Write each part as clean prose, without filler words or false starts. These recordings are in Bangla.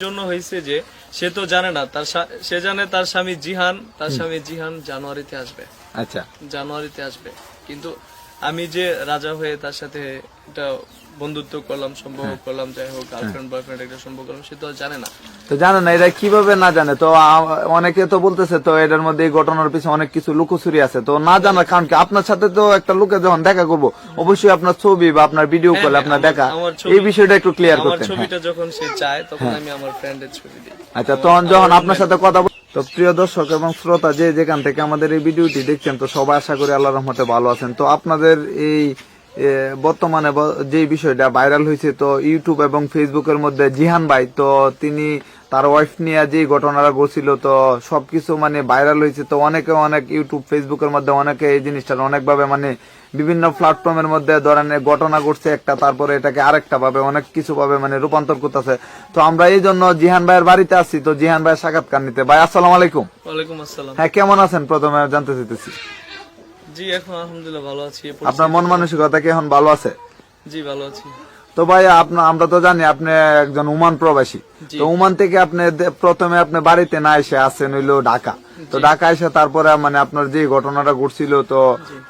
জন্য হয়েছে যে সে তো জানে না সে জানে তার স্বামী জিহান জানুয়ারিতে আসবে। আচ্ছা, জানুয়ারিতে আসবে, কিন্তু আমি যে রাজা হয়ে তার সাথে এটা বন্ধুত্ব করলাম, সম্পর্ক করলাম, যাই হোক গার্লফ্রেন্ড বয়ফ্রেন্ড একটা সম্পর্ক করলাম, সে তো আর জানে না। তো জানে না, এটা কিভাবে না জানে? তো অনেকে তো বলতেছে তো এটার মধ্যে এই ঘটনার পিছনে অনেক কিছু লুকোচুরি আছে। তো না জানার কারণ কি? আপনার সাথে তো একটা লোকে যখন দেখা করবো, অবশ্যই আপনার ছবি বা আপনার ভিডিও কল আপনার দেখা, এই বিষয়টা একটু ক্লিয়ার করতেন। আমার ছবিটা যখন সে চায় তখন আমি আমার ফ্রেন্ডের ছবি দিই। আচ্ছা, তখন যখন আপনার সাথে কথা তো প্রিয় দর্শক এবং শ্রোতা যে যেখান থেকে আমাদের এই ভিডিওটি দেখছেন, তো সবাই আশা করি আল্লাহর রহমতে ভালো আছেন। তো আপনাদের এই বর্তমানে যে বিষয়টা ভাইরাল হয়েছে, তো ইউটিউব এবং ফেসবুকের মধ্যে জিহান ভাই, তো তিনি তার ওয়াইফ নিয়ে যে ঘটনাটা ঘটছিল, তো সবকিছু মানে ভাইরাল হয়েছে। তো অনেকে অনেক ইউটিউব ফেসবুকের মধ্যে অনেকে এই জিনিসটা অনেকভাবে মানে বিভিন্ন প্ল্যাটফর্মের মধ্যে ধরনের ঘটনা ঘটছে একটা, তারপরে এটাকে আরেকটা ভাবে অনেক কিছু ভাবে মানে রূপান্তর করতেছে। তো আমরা এই জন্য জিহান ভাইয়ের বাড়িতে আসছি, তো জিহান ভাইয়ের সাক্ষাৎকার নিতে। ভাই আসসালামু আলাইকুম। ওয়ালাইকুম আসসালাম। হ্যাঁ, কেমন আছেন প্রথমে জানতে চাইতেছি? জি, এখন আলহামদুলিল্লাহ ভালো আছি। আপনার মন মানসিকতা কি এখন ভালো আছে? জি, ভালো আছি। তো ভাই আমরা তো জানি আপনি একজন ওমান প্রবাসী। তো ওমান থেকে আপনি প্রথমে আপনি বাড়িতে না এসে আসেন হইলো ঢাকা। তো ঢাকা এসে তারপরে মানে আপনার যে ঘটনাটা ঘটছিল, তো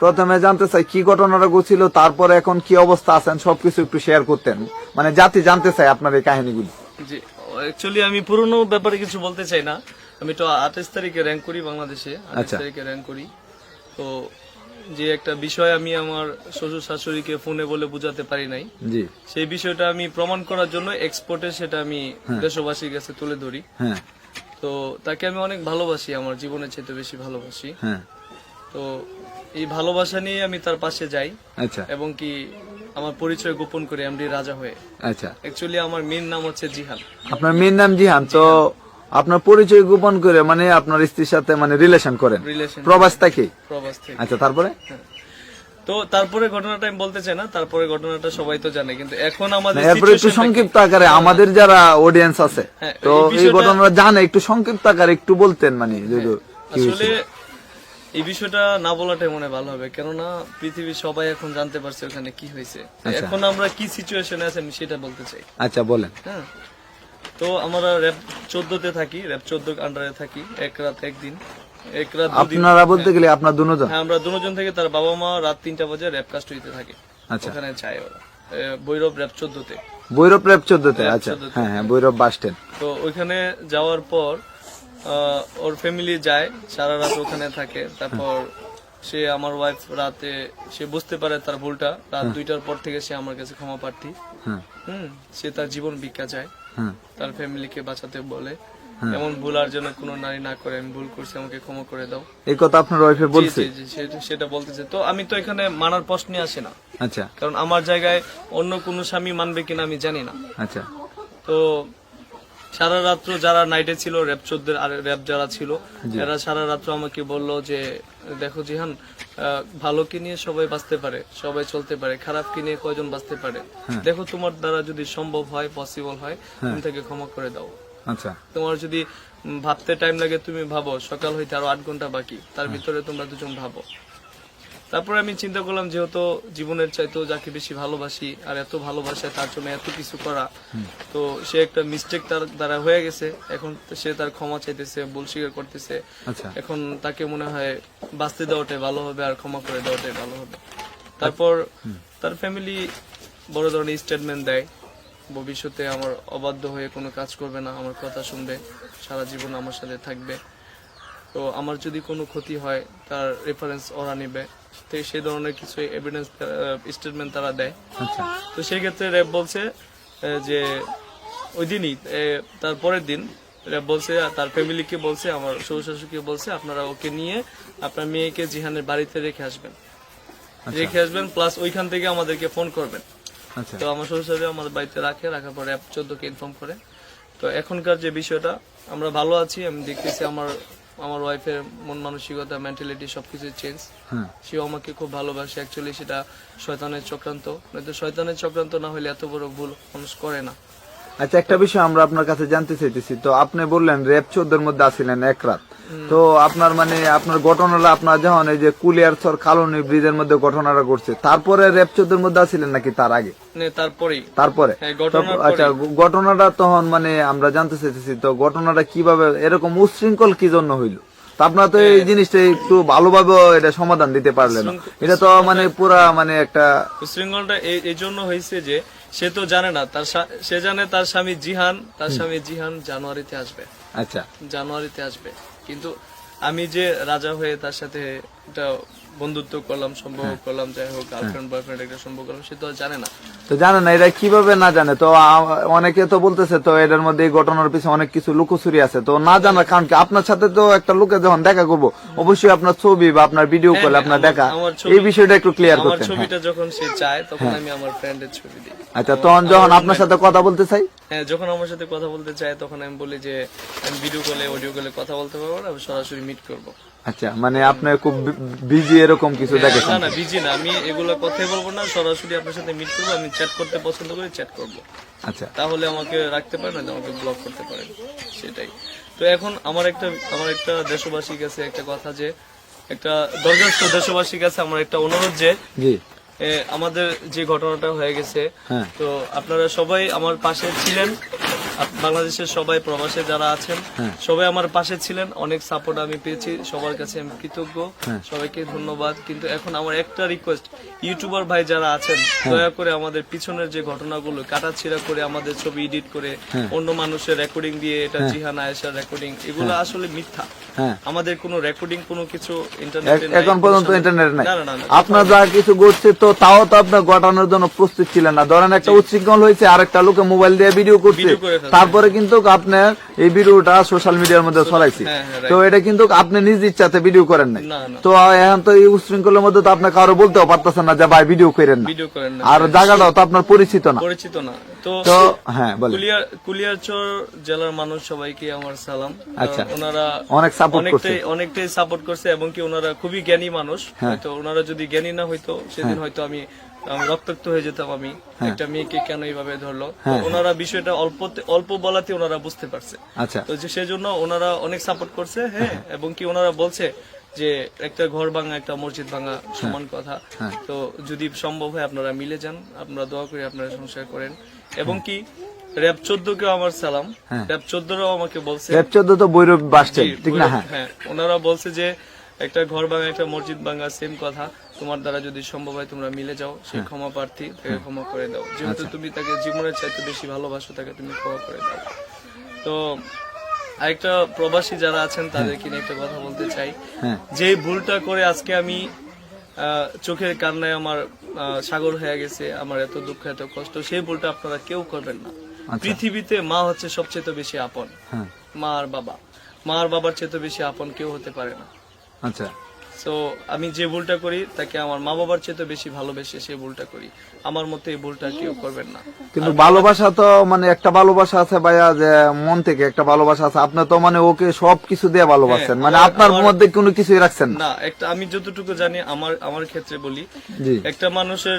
প্রথমে জানতে চাই কি ঘটনাটা ঘটছিল, তারপরে এখন কি অবস্থা আছেন, সবকিছু একটু শেয়ার করতেন, মানে জাতি জানতে চাই আপনার এই কাহিনীগুলি। জি, অ্যাকচুয়ালি আমি পুরনো ব্যাপারে কিছু বলতে চাই না। আমি তো 28 তারিখে র্যাঙ্ক করি বাংলাদেশে, 28 তারিখে র্যাঙ্ক করি। তো যে একটা বিষয় আমি আমার শ্বশুর শাশুড়িকে ফোনে বলে বুঝাতে পারি নাই, জি, সেই বিষয়টা আমি প্রমাণ করার জন্য এক্সপোর্টে সেটা আমি দেশবাসীর কাছে তুলে ধরি। হ্যাঁ, তো তাকে আমি অনেক ভালোবাসি, আমার জীবনের চেয়ে বেশি ভালোবাসি। হ্যাঁ, তো এই ভালোবাসা নিয়ে আমি তার পাশে যাই। আচ্ছা, এবং কি আমার পরিচয় গোপন করে এমডি রাজা হয়ে। আচ্ছা। অ্যাকচুয়ালি আমার মেন নাম হচ্ছে জিহান। আপনার মেয়ের নাম জিহান। তো আপনার পরিচয় গোপন করে মানে আপনার স্ত্রীর সাথে মানে রিলেশন করেন প্রবাস থেকে? প্রবাস থেকে। আচ্ছা, তারপরে? তো তারপরে ঘটনাটা আমি বলতে চাই না, তারপরে ঘটনাটা সবাই তো জানে, কিন্তু এখন আমাদের এরপরে একটু সংক্ষিপ্ত আকারে আমাদের যারা অডিয়েন্স আছে, তো এই ঘটনাটা জানে, একটু সংক্ষিপ্ত আকারে একটু বলতেন মানে আসলে এই বিষয়টা না বলাটাই মনে ভালো হবে, কেননা পৃথিবীর সবাই এখন জানতে পারছে ওখানে কি হয়েছে। এখন আমরা কি সিচুয়েশনে আছি আমি সেটা বলতে চাই। আচ্ছা, বলেন। হ্যাঁ, তো আমরা র্যাব 14-তে থাকি, র্যাব 14 আন্ডারে থাকি। এক রাত একদিন, এক রাত দুদিন। আপনারা বলতে গেলে আপনার দুজন? হ্যাঁ, আমরা দুজন থেকে তার বাবা মা রাত 3টা বাজে র্যাব কাস্টডিতে থাকে। ওখানে চাই ওরা ভৈরব র্যাব 14-তে। ভৈরব র্যাব 14-তে? আচ্ছা, হ্যাঁ হ্যাঁ, ভৈরব বাস স্ট্যান্ড। তো ওইখানে যাওয়ার পর ওর ফ্যামিলি যায়, সারা রাত ওখানে থাকে। তারপর সে আমার ওয়াইফ রাতে সে বুঝতে পারে তার ভুলটা, রাত 2টার পর থেকে সে আমার কাছে ক্ষমা প্রার্থী। সে তার জীবন ভিক্ষা চায়, তার ফ্যামিলিকে বাঁচাতে বলে এমন ভুল আর যেন কোনো নারী না করে, আমি ভুল করছি, আমাকে ক্ষমা করে দাও। এই কথা আপনার ওয়াইফে বলছে? সেটা বলতেছে। তো আমি তো এখানে মানার প্রশ্নে আসে না। আচ্ছা, কারণ আমার জায়গায় অন্য কোনো স্বামী মানবে কিনা আমি জানি না। আচ্ছা। তো সারা রাত্র যারা নাইটে ছিল র্যাব 14 আর র্যাব যারা ছিল, এরা সারা রাত্র আমাকে বললো যে দেখো জিহান, ভালো কি নিয়ে সবাই বাঁচতে পারে, সবাই চলতে পারে, খারাপ কি নিয়ে কয়জন বাঁচতে পারে, দেখো তোমার দ্বারা যদি সম্ভব হয়, পসিবল হয়, তুমি তাকে ক্ষমা করে দাও। আচ্ছা, তোমার যদি ভাবতে টাইম লাগে তুমি ভাবো, সকাল হইতে আরো 8 ঘন্টা বাকি, তার ভিতরে তোমরা দুজন ভাবো। তারপরে আমি চিন্তা করলাম, যেহেতু জীবনের চাইতেও যাকে বেশি ভালোবাসি, আর এত ভালোবাসে তার জন্য এত কিছু করা, তো সে একটা মিস্টেক তার দ্বারা হয়ে গেছে। এখন সে তার ক্ষমা চাইতেছে, ভুল স্বীকার করতেছে। এখন তাকে মনে হয় বাঁচতে দেওয়াটাই ভালো হবে আর ক্ষমা করে দেওয়াটাই ভালো হবে। তারপর তার ফ্যামিলি বড় ধরনের স্টেটমেন্ট দেয়, ভবিষ্যতে আমার অবাধ্য হয়ে কোনো কাজ করবে না, আমার কথা শুনবে, সারা জীবন আমার সাথে থাকবে। তো আমার যদি কোনো ক্ষতি হয় তার রেফারেন্স ওরা নিবে। তো সেই ধরনের কিছু এভিডেন্স স্টেটমেন্ট তারা দেয়। তো সেই ক্ষেত্রে র্যাব বলছে যে ওই দিনই তার পরের দিন র্যাব বলছে, তার ফ্যামিলিকে বলছে, আমার শ্বশুর শাশুড়িকে বলছে, আপনারা ওকে নিয়ে আপনার মেয়েকে জিহানের বাড়িতে রেখে আসবেন, প্লাস ওইখান থেকে আমাদেরকে ফোন করবেন। তো আমার শ্বশুর শাশুড়ি আমাদের বাড়িতে রাখার পর র্যাব 14-কে ইনফর্ম করে। তো এখনকার যে বিষয়টা, আমরা ভালো আছি, আমি দেখতেছি আমার ওয়াইফের মন মানসিকতা, মেন্টালিটি সবকিছু চেঞ্জ। সেও আমাকে খুব ভালোবাসে। অ্যাকচুয়ালি সেটা শয়তানের চক্রান্ত, নয়তো শয়তানের চক্রান্ত না হলে এত বড় ভুল মানুষ করে না। আচ্ছা, একটা বিষয় আমরা আপনার কাছে জানতে চাইতেছি। তো আপনি বললেন র্যাব 14 মধ্যে আসছিলেন এক রাত। তো আপনার মানে আপনার ঘটনাটা আপনার যখন এই যে কুলিয়ারচর কালনী ব্রিজের মধ্যে ঘটনাটা ঘটছে, তারপরে র্যাব 14 মধ্যে আসছিলেন নাকি তার আগে? তারপরেই তারপরে হ্যাঁ, ঘটনার আচ্ছা, ঘটনাটা তখন মানে আমরা জানতে চাইতেছি, তো ঘটনাটা কিভাবে এরকম উচ্ছৃঙ্খল কি জন্য হইলো? তো আপনারা তো এই জিনিসটা একটু ভালোভাবে এটা সমাধান দিতে পারলেন না। এটা তো মানে পুরা মানে একটা উশৃঙ্খলটা এই জন্য হয়েছে যে সে তো জানে না সে জানে তার স্বামী জিহান জানুয়ারিতে আসবে, আচ্ছা জানুয়ারিতে আসবে, কিন্তু আমি যে রাজা হয়ে তার সাথে একটা বন্ধুত্ব করলাম, সম্পর্ক করলাম, যাই হোক গার্লফ্রেন্ড বয়ফ্রেন্ড একটা সম্পর্ক করলাম, সে তো আর জানে না। তো জানে না, এটা কিভাবে না জানে? তো অনেকে তো বলতেছে তো এটার মধ্যে এই ঘটনার পিছনে অনেক কিছু লুকোচুরি আছে। তো না জানার কারণ কি? আপনার সাথে তো একটা লোকে যখন দেখা করবো, অবশ্যই আপনার ছবি বা আপনার ভিডিও কল আপনার দেখা, এই বিষয়টা একটু ক্লিয়ার আমার করতেন। ছবিটা যখন সে চায় তখন আমি আমার ফ্রেন্ডের ছবি দিই। আচ্ছা, তখন যখন আপনার সাথে কথা বলতে চাই, হ্যাঁ, যখন আমার সাথে কথা বলতে চায় তখন আমি বলি যে আমি ভিডিও কলে অডিও কলে কথা বলতে পারবো না, আমি সরাসরি মিট করবো। আচ্ছা, মানে আপনি খুব বিজি এরকম কিছু দেখেছেন? না বিজি না, আমি এগুলো কথাই বলবো না, সরাসরি আপনার সাথে মিট করবো। আমি চ্যাট করতে পছন্দ করি, চ্যাট করবো। আচ্ছা, তাহলে আমাকে রাখতে পারেন, না আমাকে ব্লক করতে পারেন, সেটাই। তো এখন আমার একটা দেশবাসীর কাছে একটা কথা, যে একটা দরখাস্ত দেশবাসীর কাছে আমার একটা অনুরোধ, যে জি আমাদের যে ঘটনাটা হয়ে গেছে, হ্যাঁ তো আপনারা সবাই আমার পাশে ছিলেন, বাংলাদেশের সবাই প্রবাসে যারা আছেন সবাই আমার পাশে ছিলেন, অনেক সাপোর্ট আমি পেয়েছি, সবার কাছে আমি কৃতজ্ঞ, সবাইকে ধন্যবাদ। কিন্তু এখন আমার একটা রিকোয়েস্ট, ইউটিউবার ভাই যারা আছেন, দয়া করে আমাদের পিছনের যে ঘটনাগুলো কাটাছিড়া করে আমাদের ছবি এডিট করে অন্য মানুষের রেকর্ডিং দিয়ে এটা জিহান আয়েশার রেকর্ডিং, এগুলো আসলে মিথ্যা। আমাদের কোনো রেকর্ডিং কোনো কিছু ইন্টারনেটে এখন পর্যন্ত ইন্টারনেট নাই। না, আপনার যা কিছু ঘটছে তো তাও তো আপনার ঘটানোর জন্য প্রস্তুত ছিলেন না। ধরেন একটা উচ্ছৃঙ্খল হয়েছে, আরেকটা লোকে মোবাইল দিয়ে ভিডিও করছে, তারপরে কিন্তু আপনার এই ভিডিওটা সোশ্যাল মিডিয়ার মধ্যে ছড়াইছে। তো এটা কিন্তু আপনি নিজ ইচ্ছাতে ভিডিও করেন নাই। তো এখন তো এই উচ্ছৃঙ্খলের মধ্যে তো আপনি কারো বলতেও পারতেছেন না যে ভাই ভিডিও করেন না, আর জায়গাটাও তো আপনার পরিচিত না। তো হ্যাঁ, বলেন। কুলিয়ারচর জেলার মানুষ সবাইকে আমার সালাম। আচ্ছা, ওনারা অনেক সাপোর্ট করছে, অনেকটাই সাপোর্ট করছে, এবং কি ওনারা খুবই জ্ঞানী মানুষ। হয়তো ওনারা যদি জ্ঞানী না হইতো, সেদিন হয়তো আমি রক্তাক্ত হয়ে যেতাম। আমি একটা মেয়েকে কেন এইভাবে ধরলো, ওনারা বিষয়টা অল্প বলাতে ওনারা বুঝতে পারছে। আচ্ছা, তো সেজন্য ওনারা অনেক সাপোর্ট করছে। হ্যাঁ, এবং কি ওনারা বলছে যে একটা ঘর ভাঙা একটা মসজিদ ভাঙা সমান কথা। তো যদি সম্ভব হয় আপনারা মিলে যান, আপনারা দোয়া করে আপনারা সংসার করেন। এবং কি র্যাব 14 কেও আমার সালাম। র্যাব 14 আমাকে বলছে, র্যাব 14 তো বৈরব বাসছে, ঠিক না? হ্যাঁ, ওনারা বলছে যে একটা ঘর ভাঙা একটা মসজিদ ভাঙা সেম কথা, তোমার দ্বারা যদি সম্ভব হয় তোমরা মিলে যাও, সেই ক্ষমা প্রার্থী তাকে ক্ষমা করে দাও, যেহেতু তুমি তাকে জীবনের চাইতে বেশি ভালোবাসো, তাকে তুমি ক্ষমা করে দাও। তো আরেকটা প্রবাসী যারা আছেন তাদেরকে নিয়ে একটা কথা বলতে চাই, যে ভুলটা করে আজকে আমি চোখের কান্নায় আমার সাগর হয়ে গেছে, আমার এত দুঃখ এত কষ্ট, সেই ভুলটা আপনারা কেউ করবেন না। পৃথিবীতে মা হচ্ছে সবচেয়ে বেশি আপন, মা আর বাবার চেয়ে বেশি আপন কেউ হতে পারে না। আচ্ছা, তো আমি যে ভুলটা করি তাকে আমার মা বাবার চেয়ে বেশি ভালোবেসে সেই ভুলটা করি, আমার মতে এই ভুলটা কেউ করবেন না। কিন্তু ভালোবাসা তো মানে একটা ভালোবাসা আছে ভাইয়া, যে মন থেকে একটা ভালোবাসা আছে। আপনি তো মানে ওকে সবকিছু দিয়ে ভালোবাসেন, মানে আপনার মধ্যে কোনো কিছুই রাখছেন না। একটা আমি যতটুকু জানি, আমার ক্ষেত্রে বলি, একটা মানুষের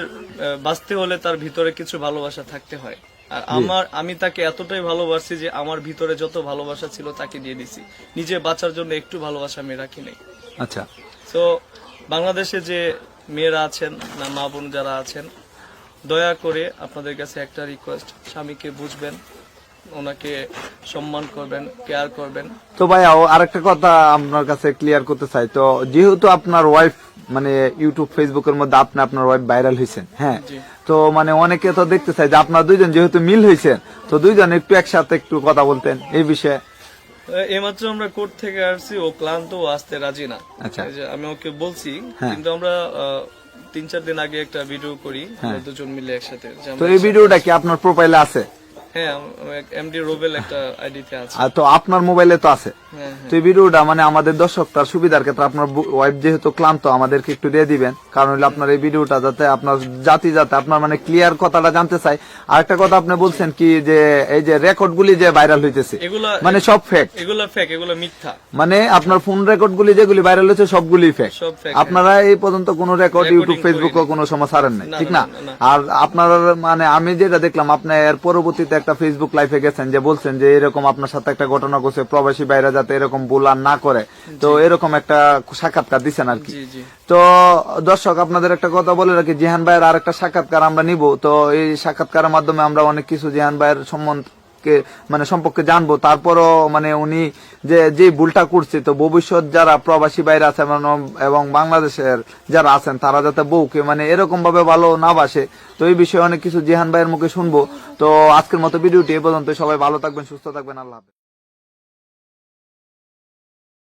বাঁচতে হলে তার ভিতরে কিছু ভালোবাসা থাকতে হয়। আর আমি তাকে এতটাই ভালোবাসি যে আমার ভিতরে যত ভালোবাসা ছিল তাকে দিয়ে দিছি, নিজে বাঁচার জন্য একটু ভালোবাসা আমি রাখি নাই। আচ্ছা, তো বাংলাদেশে যে মেয়েরা আছেন না, মা বোন যারা আছেন, দয়া করে আপনাদের কাছে একটা রিকোয়েস্ট, স্বামীকে বুঝবেন, ওনাকে সম্মান করবেন, কেয়ার করবেন। তো ভাইয়া আরেকটা কথা আপনার কাছে ক্লিয়ার করতে চাই, তো যেহেতু আপনার ওয়াইফ মানে ইউটিউব ফেসবুকের মধ্যে আপনার ওয়াইফ ভাইরাল হয়েছেন, হ্যাঁ, তো মানে অনেকে তো দেখতে চাই যে আপনার দুইজন যেহেতু মিল হয়েছেন, তো দুইজন একটু একসাথে একটু কথা বলতেন এই বিষয়ে। এইমাত্র আমরা কোর্ট থেকে আসছি, ও ক্লান্ত, ও আসতে রাজি না। আমি ওকে বলছি, কিন্তু আমরা 3-4 দিন আগে একটা ভিডিও করি দুজন মিলে একসাথে। তো এই ভিডিওটা কি আপনার প্রোফাইলে আছে? হ্যাঁ, এমডি রোবেল একটা আইডিতে আছে। তো আপনার মোবাইলে তো আছে। তো এই ভিডিওটা মানে আমাদের দর্শক তার সুবিধার ক্ষেত্রে আপনার ওয়াইফ যেহেতু ক্লান্ত, আমাদেরকে একটু দিয়ে দিবেন, কারণ হলো আপনার এই ভিডিওটা যাতে আপনার যাতে আপনার মানে ক্লিয়ার কথাটা জানতে চাই। আরেকটা কথা আপনি বলছেন কি, যে এই যে রেকর্ড গুলি যে ভাইরাল হইতেছে মানে সব ফেক, এগুলো মিথ্যা, মানে আপনার ফোন রেকর্ড গুলি যেগুলি ভাইরাল হচ্ছে সবগুলি ফেক। আপনারা এই পর্যন্ত কোনো রেকর্ড ইউটিউব ফেসবুকে কোনো সময় ছাড়েন নাই, ঠিক না? আর আপনার মানে আমি যেটা দেখলাম, আপনি এর পরবর্তীতে একটা ফেসবুক লাইভে গেছেন যে বলছেন যে এরকম আপনার সাথে একটা ঘটনা ঘটছে, প্রবাসী ভাইরা যাতে এরকম ভুল আর না করে, তো এরকম একটা সাক্ষাৎকার দিচ্ছেন আর কি। জি জি তো দর্শক আপনাদের একটা কথা বলে রাখি, জিহান ভাইয়ের আর একটা সাক্ষাৎকার আমরা নিব। তো এই সাক্ষাৎকারের মাধ্যমে আমরা অনেক কিছু জিহান ভাইয়ের সম্পর্কে জানবো। তারপরও উনি যে ভুলটা করছে, তো ভবিষ্যৎ যারা প্রবাসী বাইরে আছে এবং বাংলাদেশের যারা আছেন তারা যাতে বউকে এরকম ভাবে ভালো না বাসে, তো এই বিষয়ে অনেক কিছু জিহান ভাইয়ের মুখে শুনবো। তো আজকের মতো ভিডিওটি এই পর্যন্ত। সবাই ভালো থাকবেন, সুস্থ থাকবেন, আল্লাহ হাফেজ।